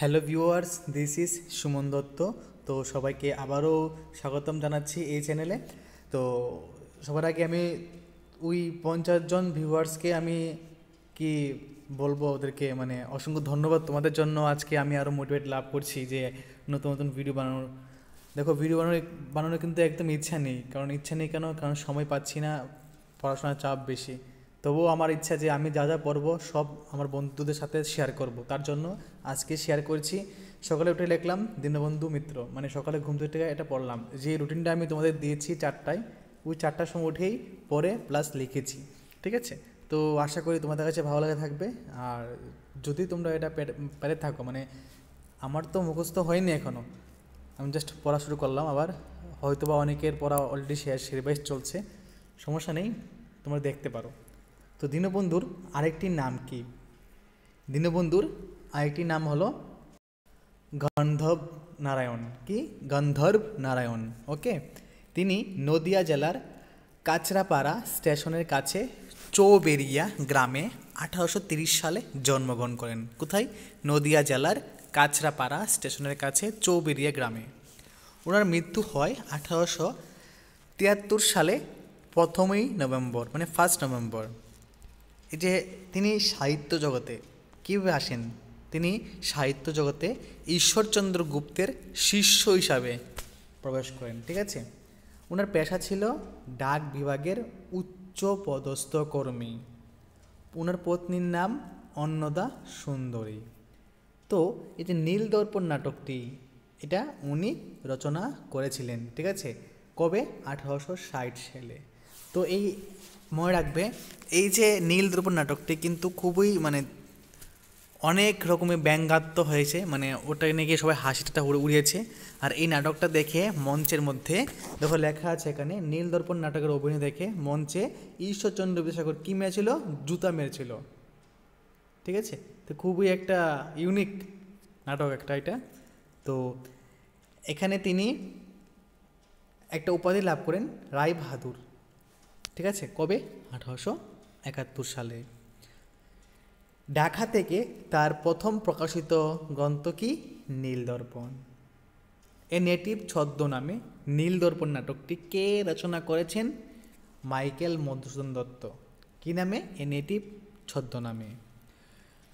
Hello viewers, this is Suman Dutta. তো সবাইকে আবারও স্বাগতম জানাচ্ছি এই চ্যানেলে। তো সবার আগে আমি ওই 50 জন ভিউয়ার্সকে আমি কি বলবো, ওদেরকে মানে অসংখ্য ধন্যবাদ। তোমাদের জন্য আজকে আমি আরও মোটিভেট লাভ করছি যে নতুন নতুন ভিডিও বানানোর। দেখো, ভিডিও বানানোর কিন্তু একদম ইচ্ছা নেই। ইচ্ছা নেই কারণ সময় পাচ্ছি না, পড়াশোনার চাপ বেশি। তবুও আমার ইচ্ছা যে আমি যা যা পড়বো সব আমার বন্ধুদের সাথে শেয়ার করব। তার জন্য আজকে শেয়ার করছি। সকালে উঠে লিখলাম দীনবন্ধু মিত্র, মানে সকালে ঘুম থেকে এটা পড়লাম। যে রুটিনটা আমি তোমাদের দিয়েছি 4টায়, ওই 4টার সময় উঠেই পড়ে প্লাস লিখেছি। ঠিক আছে? তো আশা করি তোমাদের কাছে ভালো লাগে থাকবে। আর যদি তোমরা এটা পেরে থাকো, মানে আমার তো মুখস্থ হয়নি এখনও, আমি জাস্ট পড়া শুরু করলাম। আবার হয়তোবা অনেকের পড়া অলরেডি শেষ, রিভাইজ চলছে, সমস্যা নেই, তোমরা দেখতে পারো। তো দীনবন্ধুর আরেকটি নাম কি? দীনবন্ধুর আরেকটি নাম হলো গন্ধর্ব নারায়ণ। কি? গন্ধর্ব নারায়ণ। ওকে। তিনি নদিয়া জেলার কাঁচরাপাড়া স্টেশনের কাছে চৌবেরিয়া গ্রামে 1830 সালে জন্মগ্রহণ করেন। কোথায়? নদিয়া জেলার কাঁচরাপাড়া স্টেশনের কাছে চৌবেরিয়া গ্রামে। ওনার মৃত্যু হয় 1873 সালে 1ই নভেম্বর, মানে 1 নভেম্বর। এই যে তিনি সাহিত্য জগতে কীভাবে আসেন? তিনি সাহিত্য জগতে ঈশ্বরচন্দ্র গুপ্তের শিষ্য হিসাবে প্রবেশ করেন। ঠিক আছে? ওনার পেশা ছিল ডাক বিভাগের উচ্চ পদস্থ কর্মী। ওনার পত্নীর নাম অন্নদা সুন্দরী। তো এই যে নীলদর্পণ নাটকটি, এটা উনি রচনা করেছিলেন। ঠিক আছে? কবে? 1860 সালে। তো এই মনে রাখবে, এই যে নীলদর্পণ নাটকটি কিন্তু খুবই মানে অনেক রকমের ব্যঙ্গাত্মক হয়েছে, মানে ওটা নিয়ে গিয়ে সবাই হাসিটা উড়িয়েছে। আর এই নাটকটা দেখে মঞ্চের মধ্যে দেখো লেখা আছে এখানে, নীলদর্পণ নাটকের অভিনয় দেখে মঞ্চে ঈশ্বরচন্দ্র বিদ্যাসাগর কী মেরেছিল? জুতা মেরেছিল। ঠিক আছে? তো খুবই একটা ইউনিক নাটক একটা এটা। তো এখানে তিনি একটা উপাধি লাভ করেন, রায় বাহাদুর। ঠিক আছে? কবে? 1871 সালে। ঢাকা থেকে তার প্রথম প্রকাশিত গ্রন্থ কি? নীলদর্পণ। এ নেটিভ ছদ্মনামে নীলদর্পণ নাটকটি কে রচনা করেছেন? মাইকেল মধুসূদন দত্ত। কি নামে? A native ছদ্মনামে।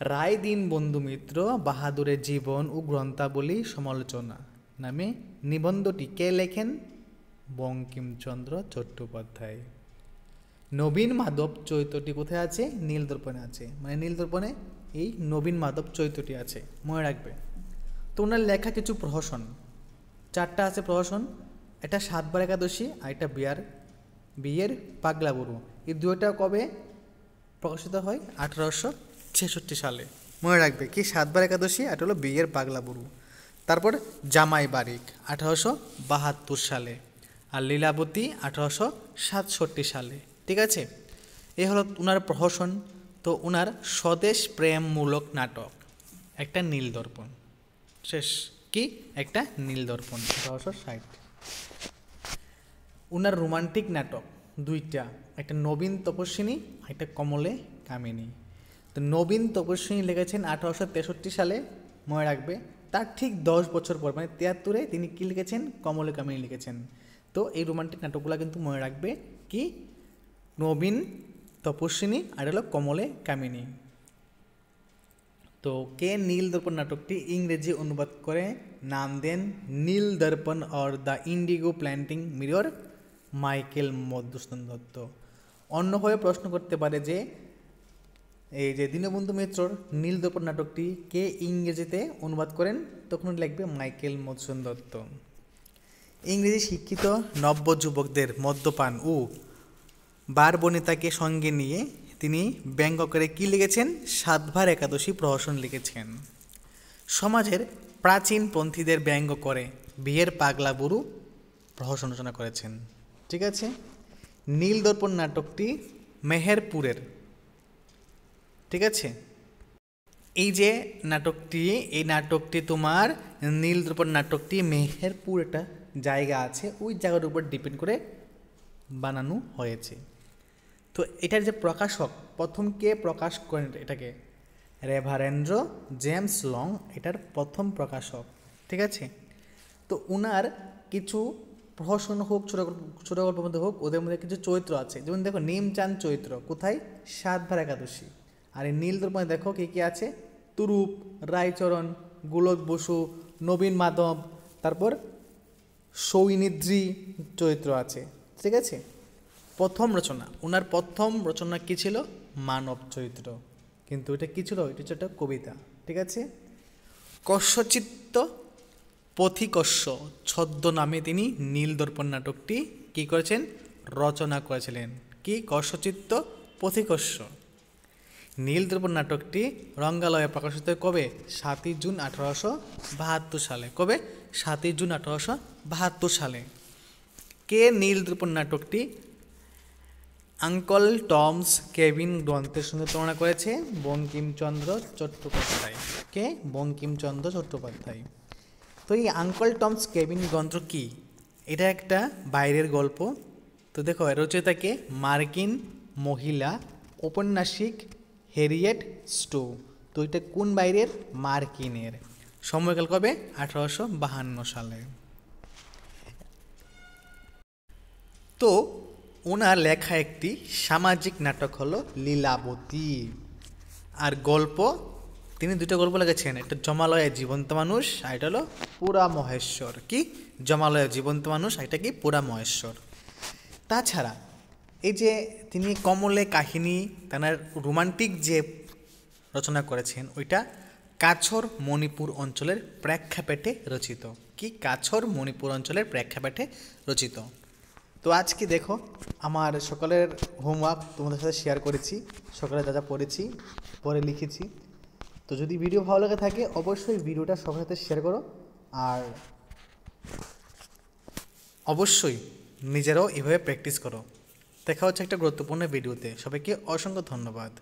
রায় দীনবন্ধু মিত্র বাহাদুরের জীবন ও গ্রন্থাবলী সমালোচনা নামে নিবন্ধটি কে লেখেন? বঙ্কিমচন্দ্র চট্টোপাধ্যায়। নবীন মাধব চরিত্রটি কোথায় আছে? নীলদর্পণে আছে। মানে নীলদর্পণে এই নবীন মাধব চরিত্রটি আছে, মনে রাখবে। তো ওনার লেখা কিছু প্রহসন, 4টা আছে প্রহসন। এটা 7বার একাদশী আর এটা বিয়ের পাগলা বুড়ো। এই দুইটা কবে প্রকাশিত হয়? 1866 সালে। মনে রাখবে কি? 7বার একাদশী, এটা হলো বিয়ের পাগলা বুড়ো। তারপর জামাই বারিক 1872 সালে, আর লীলাবতী 1867 সালে। ঠিক আছে? এ হলো ওনার প্রহসন। তো ওনার স্বদেশ প্রেমমূলক নাটক একটা নীলদর্পণ। শেষ। কি? একটা নীলদর্পণ, 1860। ওনার রোমান্টিক নাটক 2টা, একটা নবীন তপস্বিনী, একটা কমলে কামিনী। তো নবীন তপস্বিনী লিখেছেন 1863 সালে, মনে রাখবে। তার ঠিক 10 বছর পর, মানে 73-এ তিনি কী লিখেছেন? কমলে কামিনী লিখেছেন। তো এই রোমান্টিক নাটকগুলো কিন্তু মনে রাখবে। কি? নবীন তপস্বিনী আর হলো কমলে কামিনী। তো কে নীলদর্পণ নাটকটি ইংরেজি অনুবাদ করে নাম দেন Nildarpan or the indigo planting mirror? Michael Madhusudan Dutt. অন্যভাবে প্রশ্ন করতে পারে যে এই যে দীনবন্ধু মিত্রর নীলদর্পণ নাটকটি কে ইংরেজিতে অনুবাদ করেন? তখন লিখবে মাইকেল মধুসূদন দত্ত। ইংরেজি শিক্ষিত নব্য যুবকদের মদ্যপান ও বারবনিতাকে সঙ্গে নিয়ে তিনি ব্যঙ্গ করে কী লিখেছেন? 7বার একাদশী প্রহসন লিখেছেন। সমাজের প্রাচীনপন্থীদের ব্যঙ্গ করে বিয়ের পাগলা বুড়ো প্রহসন রচনা করেছেন। ঠিক আছে? নীলদর্পণ নাটকটি মেহেরপুরের। ঠিক আছে? এই যে নাটকটি, এই নাটকটি তোমার নীলদর্পণ নাটকটি মেহেরপুর একটা জায়গা আছে, ওই জায়গার উপর ডিপেন্ড করে বানানো হয়েছে। তো এটার যে প্রকাশক, প্রথম কে প্রকাশ করেন এটাকে? রেভারেন্দ্র জেমস লং এটার প্রথম প্রকাশক, ঠিক আছে। তো উনার কিছু প্রহসন হোক, ছোটো গল্পের মধ্যে হোক, ওদের মধ্যে কিছু চরিত্র আছে। যেমন দেখো নিমচাঁদ চরিত্র কোথায়, সাতবার একাদশী। আর এই নীল দর্পণে দেখো কে কে আছে, তুরুপ, রায়চরণ, গোলক বসু, নবীন মাধব, তারপর সৌনিদ্রি চরিত্র আছে, ঠিক আছে। প্রথম রচনা, ওনার প্রথম রচনা কী ছিল, মানব চরিত্র, কিন্তু এটা কী ছিল, এটা হচ্ছে একটা কবিতা, ঠিক আছে। কস্যচিত্ত পথিকস্য ছদ্মনামে তিনি নীলদর্পণ নাটকটি কী করেছেন, রচনা করেছিলেন। কি, কস্যচিত্ত পথিকস্য। নীলদর্পণ নাটকটি রঙ্গালয়ে প্রকাশিত কবে, 7ই জুন 1872 সালে। কবে, 7ই জুন 1872 সালে। কে নীলদর্পণ নাটকটি আঙ্কল টমস কেবিন গ্রন্থের সঙ্গে তুলনা করেছে, বঙ্কিমচন্দ্র চট্টোপাধ্যায়। কে, বঙ্কিমচন্দ্র চট্টোপাধ্যায়। তো এই আঙ্কল টমস কেবিন গ্রন্থ কি, এটা একটা বাইরের গল্প। তো দেখো রচয়িতাকে মার্কিন মহিলা ঔপন্যাসিক হ্যারিয়েট স্টো। তো এটা কোন বাইরের, মার্কিনের। সময়কাল কবে, 1852 সালে। তো ওনার লেখা একটি সামাজিক নাটক হলো লীলাবতী। আর গল্প, তিনি দুটো গল্প লিখেছেন, একটা জমালয়ে জীবন্ত মানুষ, আর এটা হলো পুরা মহেশ্বর। কি, জমালয়ে জীবন্ত মানুষ, এটা কি, পুরা মহেশ্বর। তাছাড়া এই যে তিনি কমলে কাহিনী, তার রোমান্টিক যে রচনা করেছেন, ওইটা কাছর মণিপুর অঞ্চলের প্রেক্ষাপটে রচিত। কি, কাছর মণিপুর অঞ্চলের প্রেক্ষাপটে রচিত। তো আজকে দেখো আমার সকালের হোমওয়ার্ক তোমাদের সাথে শেয়ার করেছি, সকালে যা যা পড়েছি, পরে লিখেছি। তো যদি ভিডিও ভালো লাগে থাকে অবশ্যই ভিডিওটা সবার সাথে শেয়ার করো, আর অবশ্যই নিজেরাও এভাবে প্র্যাকটিস করো। দেখা হচ্ছে একটা গুরুত্বপূর্ণ ভিডিওতে। সবাইকে অসংখ্য ধন্যবাদ।